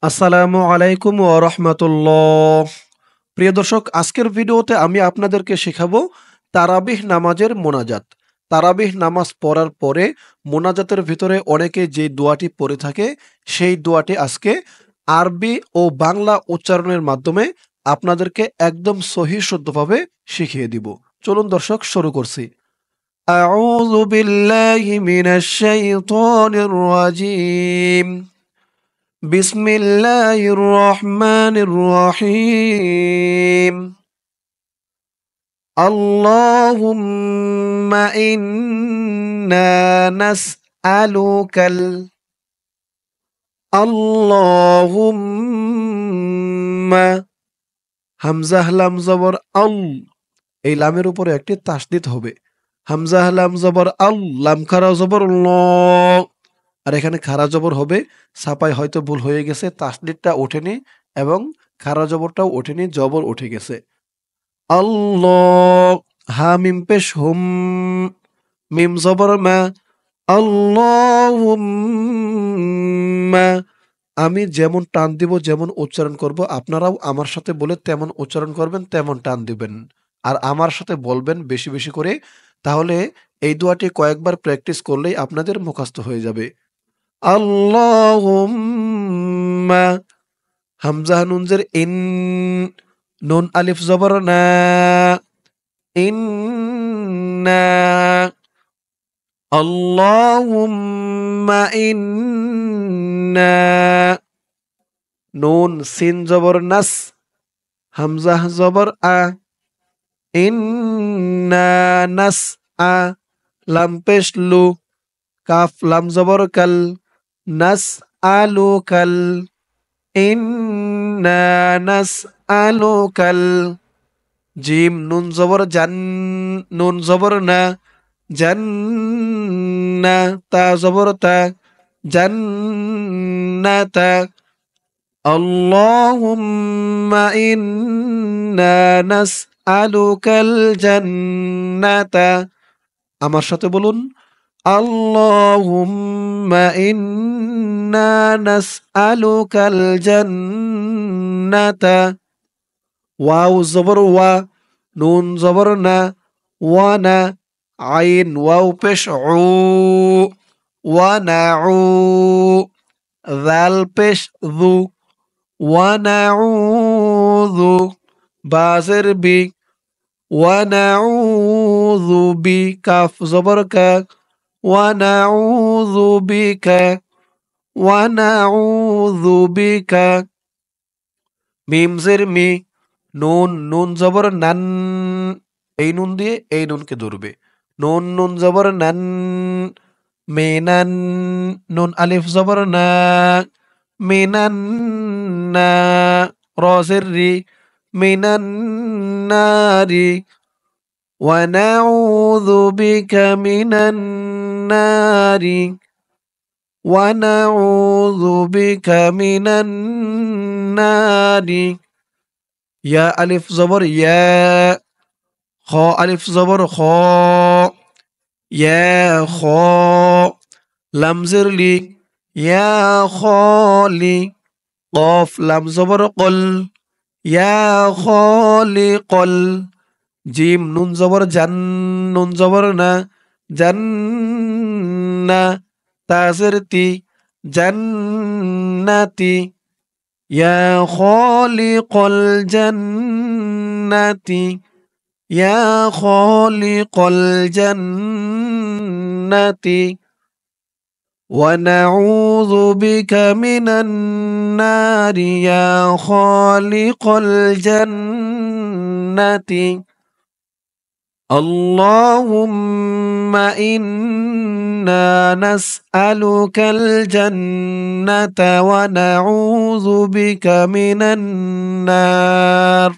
আসসালামু আলাইকুম ওয়া রাহমাতুল্লাহ। প্রিয় দর্শক, আজকের ভিডিওতে আমি আপনাদেরকে শেখাবো তারাবিহ নামাজের মোনাজাত। তারাবিহ নামাজ পড়ার পরে মোনাজাতের ভিতরে অনেকে যে দোয়াটি পড়ে থাকে, সেই দোয়াটি আজকে আরবি ও বাংলা উচ্চারণের মাধ্যমে আপনাদেরকে একদম সহিহ শুদ্ধভাবে শিখিয়ে দিব। চলুন দর্শক, শুরু করছি। আউযু বিল্লাহি মিনাশ শাইতানির রাজীম। بسم الله الرحمن الرحيم. اللهم إنا نسألك اللهم হামজাহ লাম জবর আল, এই লামের উপরে একটি তাসদীদ হবে। হামজাহ লাম জবর আল, লাম খারা জবর ল, আর এখানে খারা জবর হবে। ছাপায় হয়তো ভুল হয়ে গেছে, তাসদীদটা ওঠেনি এবং খারা জবরটাও ওঠেনি, জবর উঠে গেছে। আল্লাহ, হা মিম পেশ হুম, মিম জবর মা, আল্লাহুম্মা। আমি যেমন টান দিব, যেমন উচ্চারণ করব, আপনারাও আমার সাথে বলে তেমন উচ্চারণ করবেন, তেমন টান দিবেন। আর আমার সাথে বলবেন বেশি বেশি করে, তাহলে এই দোয়াটি কয়েকবার প্র্যাকটিস করলেই আপনাদের মুখস্থ হয়ে যাবে। আল্লাহুম্মা, হামজা নুনজের ইন, নুন আলিফ জবর না, ইন্না। আল্লাহুম্মা ইন্না, নুন সিন জবর নাস, হামজা জবর আ, ইন্না নাস আ, লাম পেশ লু, কাফ লাম জবর কাল, নাস আলু কাল, ইন্না নাস আলু কাল। জিম নুন জবর জান, নুন জবর না, জান্না, তা জবর তা, জান্নাতা। আল্লাহুম্মা ইন্না নাসআলুকাল জান্নাতা। আমার সাথে বলুন, আল্লাহুম্মা ইন্না নাসআলুকাল জান্নাতা। ওয়াও জবর ওয়া, নুন জবর না, ওয়ানা, আইন ওয়াও পেশ উ, ওয়ানাউ, যাল পেশ যু, ওয়ানাউযু, বাজের বি, ওয়ানাউযু বি, কাফ জবর কা, ওয়ানাউযু বিকা, ওয়ানাউযু বিকা। মিম জের মি, নুন, নুন জবর নান, এই নুন দিয়ে এই নুনকে ধরবে। নুন, নুন জবর নান, মিনান, নুন আলিফ জবর না, মিনান না, রজের রি, মিনান নারি। ওয়ানাউযু বিকা মিনান নারি, ওয়ানাউযু বিকা মিনান নারি। ইয়া আলিফ জবর ইয়া, খ আলিফ জবর খ, ইয়া খ, লামজের লি, ইয়া খলি, কফ লাম জবর কল, ইয়া খলি কল। জিম নুন জবর জান, নুন জবর না, জান্না, তাজের তি, জান্নাতি। ইয়া খালিকাল জান্নাতি, ইয়া খালিকাল জান্নাতি। ونعوذ بك من النار يا خالق الجنة. اللهم إنا نسألك الجنة ونعوذ بك من النار،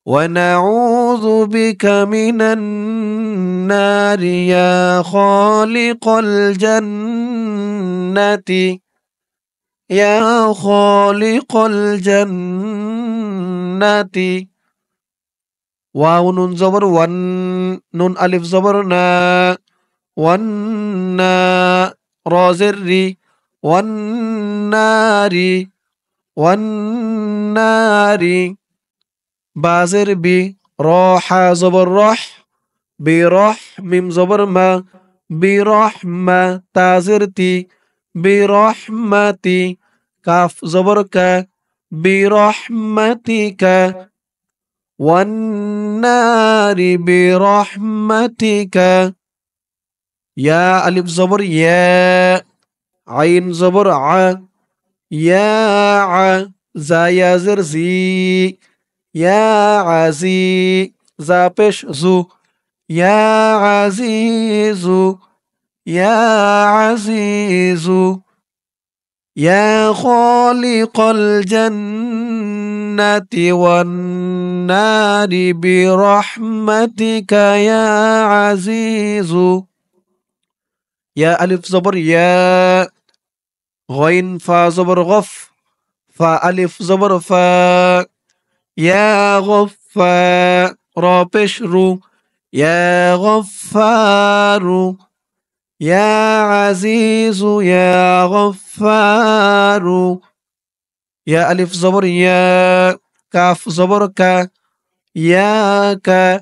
ونعوذ بك من النار يا خالق الجنة، يا خالق الجنة. ওয়াও নুন জবর ওয়ান, নুন আলিফ জবর না, ওয়ান্না, রজের রি, ওয়ান্নারি ওয়ান্নারি। বাজের বি, র হা জবর রহ, বিরহ মিম জবর মা, বিরহমা। তাজের তি, বিরহমাতি। কাফ জবর কা, বিরহমাতিকা। ওয়ান্নারি বিরহমাতিকা। ইয়া আলিফ জবর ইয়া, আইন জবর আ, ইয়া আ। জায়াজের জি, ইয়া আজি। জা পেশ জু, ইয়া আজিজু, ইয়া আজিজু। ইয়া খালিকাল জান্নাতি ওয়ান নারি বিরহমাতিকা ইয়া আজিজু। ইয়া আলিফ জবর ইয়া, গইন ফা জবর গফ, ফা আলিফ জবর ফা, ইয়া গফফা। র পেশ রু, ইয়া গফফারু, ইয়া আজিজু, ইয়া গফফারু। ইয়া আলিফ জবর ইয়া, কাফ জবর কা, ইয়া কা।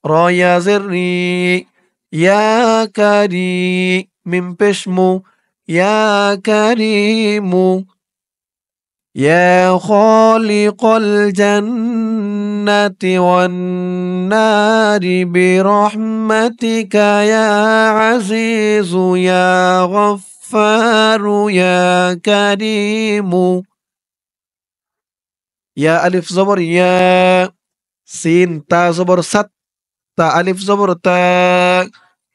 র ইয়া জের রি, ইয়া কারি। মিম পেশ মু, ইয়া কারিমু। يا خالق الجنة والنار برحمتك يا عزيز يا غفار يا كريم. يا ألف زبر يا، سين تا زبر ست، تا ألف زبر تا.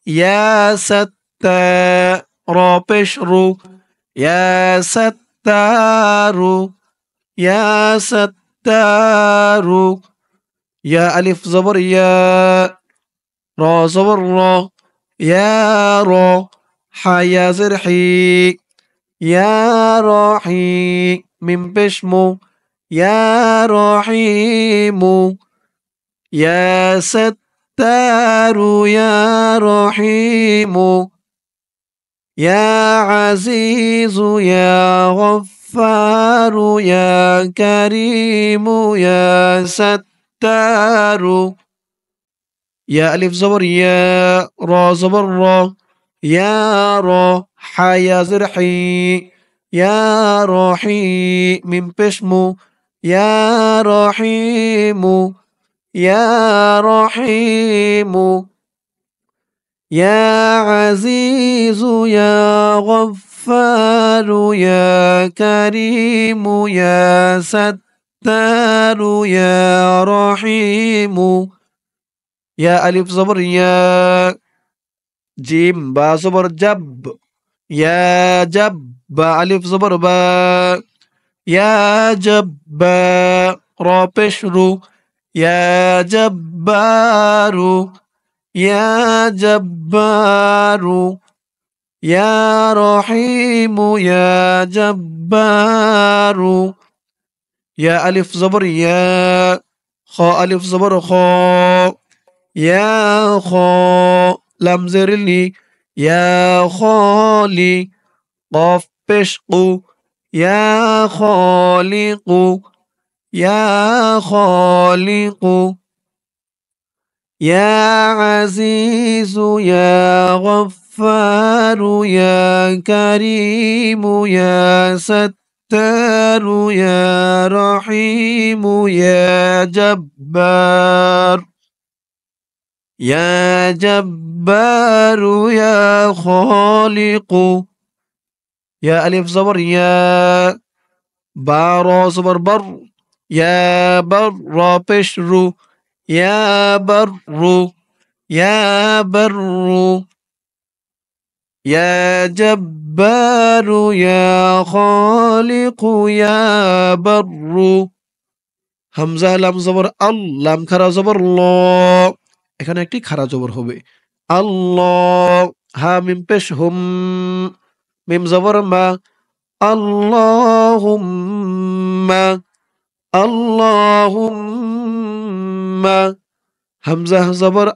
يا ستا، را পেশ রু، يا ستار، يا ستار. يا ألف زبر يا، را زبر را، يا را. حا يا زر حي، يا راحي. ميم بشمو، يا رحيم. يا ستار يا رحيم. يا عزيز يا غفار يا كريم يا ستار. يا ألف زبر يا، را زبر را، يا را. حا يا زر حي، يا راحي. ميم بشمو، يا رحيم. يا رحيم. يا عزيز يا غفار يا كريم يا ستار يا رحيم. يا ألف زبر يا، جيم با زبر جب، يا جب. با ألف زبر با، يا جبا. را পেশ রু، يا جبار، يا جبار. يا رحيم يا جبار. يا ألف زبر يا، خا ألف زبر خا، يا خا. لام زر لي، يا خالي. قاف পেশ قو، يا خالق، يا خالق. يا عزيز يا غفار يا كريم يا ستار يا رحيم يا جبار. يا جبار يا خالق. يا ألف زبر يا، بار زبر بر، يا بر. را পেশ রু، يا بر، يا بر. يا جبار يا خالق يا بر. হামজা লাম জবর আল, লাম খারা জবর ল, এখানে একটি খারা জবর হবে আল্লাহ। হা মিম পেশ হুম, মিম জবর মা, আল্লাহুম্মা, আল্লাহুম্মা। হামজা জবর আ,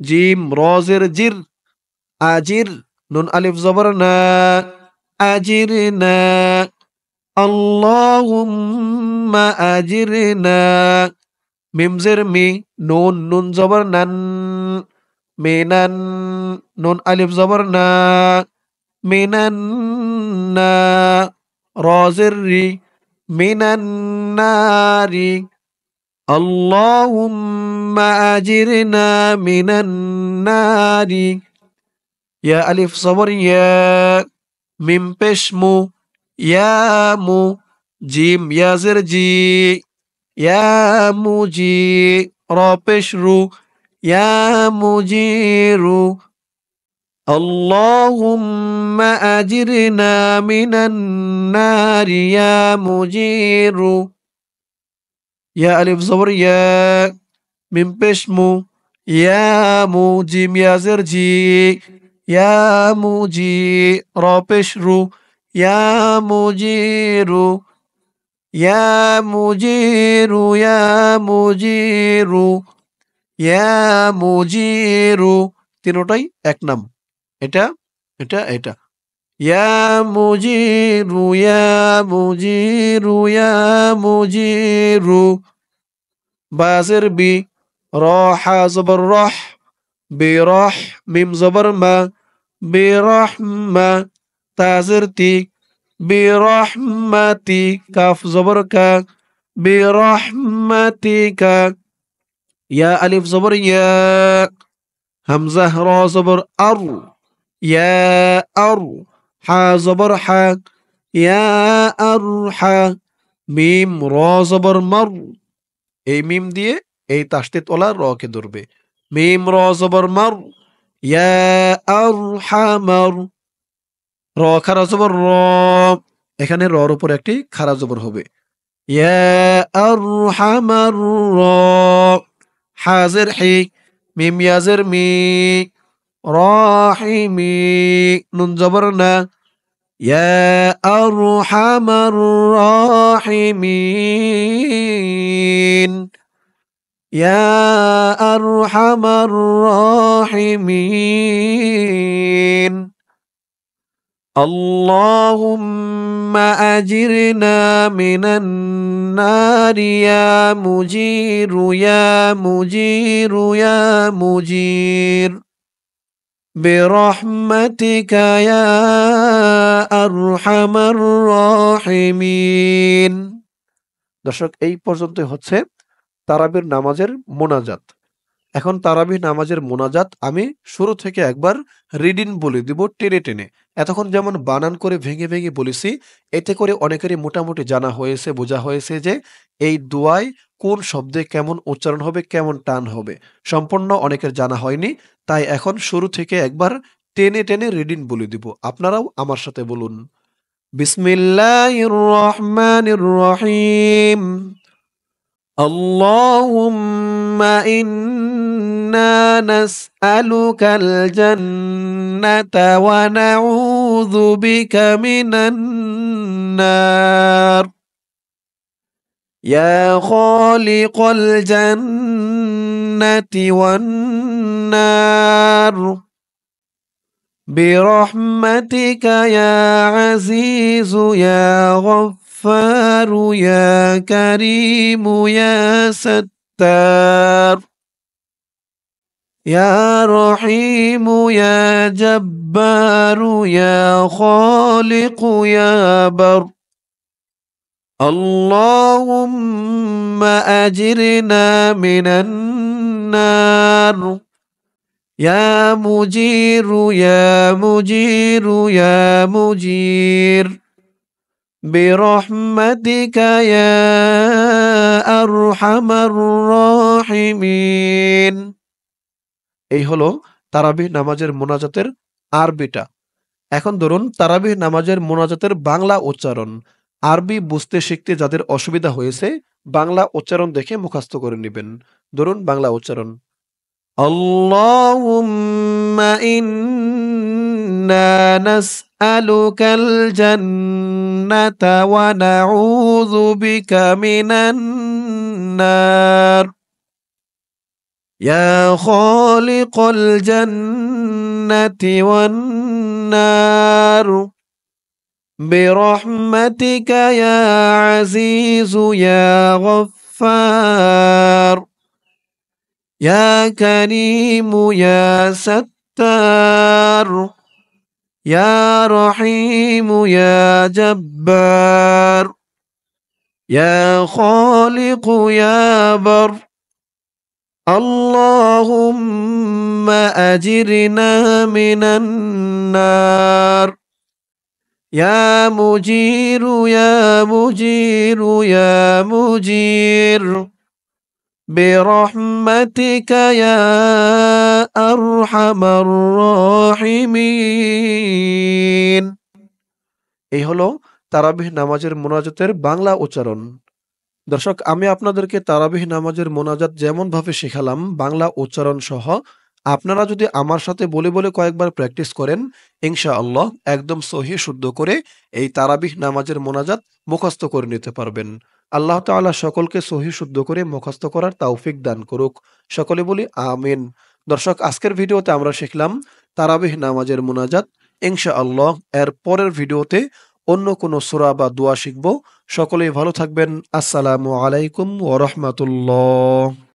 জিম র জের জির, আজির। নুন আলিফ জবর না, আজিরনা আল্লাহুম্মা আজিরনা মিম জের মি নুন নুন জবর নান মিনান নুন আলিফ জবর না মিনান না র জের রি মিনান নারি আল্লাহুম্মা আজিরনা মিনান নারি ইয়া আলিফ জবর ইয়া মিম পেশ মু ইয়া মু জিম ইয়া জের জি ইয়া মুজি র পেশ রু ইয়া মুজিরু اللهم أجرنا من النار يا مجير يا ألف زبر يا من بشمو يا موجيم يا زرجي يا موجي را بشرو يا مجير يا مجير يا مجير يا مجير তিনটাই এক নাম এটা এটা এটা ইয়া মুজিরু ইয়া মুজিরু ইয়া মুজিরু বাজের বি র হা জবর রহ বিরহ মিম জবর মা বিরহমা তাজের তি বিরহমাতি কাফ জবর কা বিরহমাতিকা ইয়া আলিফ জবর ইয়া হামজা র জবর আর ইয়া আর হা জবর হা ইয়া আর হা মিম র জবর মর এই মিম দিয়ে এই তাসদিদ ওলা র কে ধরবে মিম র জবর মর ইয়া আর হামার র খারা জবর র এখানে রর উপর একটি খারা জবর হবে ইয়া আর হামার র হাজের হি মিম ইয়াজের মি রাহিমি নুন জবর না ইয়া আরহামার রাহিমিন ইয়া আরহামার রাহিমিন اللهم أجرنا من النار يا مجير يا مجير يا مجير برحمتك يا أرحم الراحمين দর্শক এই পর্যন্তই হচ্ছে তারাবির নামাজের মোনাজাত। এখন তারাবি নামাজের মোনাজাত আমি শুরু থেকে একবার রিডিং বলে দিব টেনে টেনে। এতক্ষণ যেমন বানান করে ভেঙে ভেঙে বলেছি, এতে করে অনেকেরই মোটামুটি জানা হয়েছে, বোঝা হয়েছে যে এই দোয়ায় কোন শব্দে কেমন উচ্চারণ হবে, কেমন টান হবে, সম্পূর্ণ অনেকের জানা হয়নি। তাই এখন শুরু থেকে একবার টেনে টেনে রিডিং বলে দিব, আপনারাও আমার সাথে বলুন। বিসমিল্লাহির রহমানির রহিম। اللهم إنا نسألك الجنة ونعوذ بك من النار يا خالق الجنة والنار برحمتك يا عزيز يا غفار يا كريم يا ستار يا رحيم يا جبار يا خالق يا بر اللهم أجرنا من النار يا مجير يا مجير يا مجير برحمتك يا أرحم الراحمين। এই হলো তারাবিহ নামাজের মোনাজাতের আরবিটা। এখন ধরুন তারাবিহ নামাজের মোনাজাতের বাংলা উচ্চারণ। আরবি বুঝতে শিখতে যাদের অসুবিধা হয়েছে বাংলা উচ্চারণ দেখে মুখস্থ করে নেবেন। ধরুন বাংলা উচ্চারণ, আল্লাহুম্মা ইন্না নাসআলুকাল জান্নাতা ওয়া নাউযু বিকা মিনান নার ইয়া খালিকাল জান্নাতি ওয়ান নার برحمتك يا عزيز يا غفار يا كريم يا ستار يا رحيم يا جبار يا خالق يا بر اللهم أجرنا من النار يا مجير يا مجير يا مجير برحمتك يا أرحم الراحمين এই হলো তারাবিহ নামাজের মোনাজাতের বাংলা উচ্চারণ। দর্শক, আমি আপনাদেরকে তারাবিহ নামাজের মোনাজাত যেমনভাবে শেখালাম বাংলা উচ্চারণ সহ, আপনারা যদি আমার সাথে বলে বলে কয়েকবার প্র্যাকটিস করেন, ইনশাআল্লাহ একদম সহি শুদ্ধ করে এই তারাবিহ নামাজের মোনাজাত মুখস্থ করে নিতে পারবেন। আল্লাহ তাআলা সকলকে সহি শুদ্ধ করে মুখস্থ করার তৌফিক দান করুক। সকলে বলি আমিন। দর্শক, আজকের ভিডিওতে আমরা শিখলাম তারাবিহ নামাজের মোনাজাত। ইনশাআল্লাহ এর পরের ভিডিওতে অন্য কোনো সূরা বা দোয়া শিখব। সকলেই ভালো থাকবেন। আসসালামু আলাইকুম ওয়া রাহমাতুল্লাহ।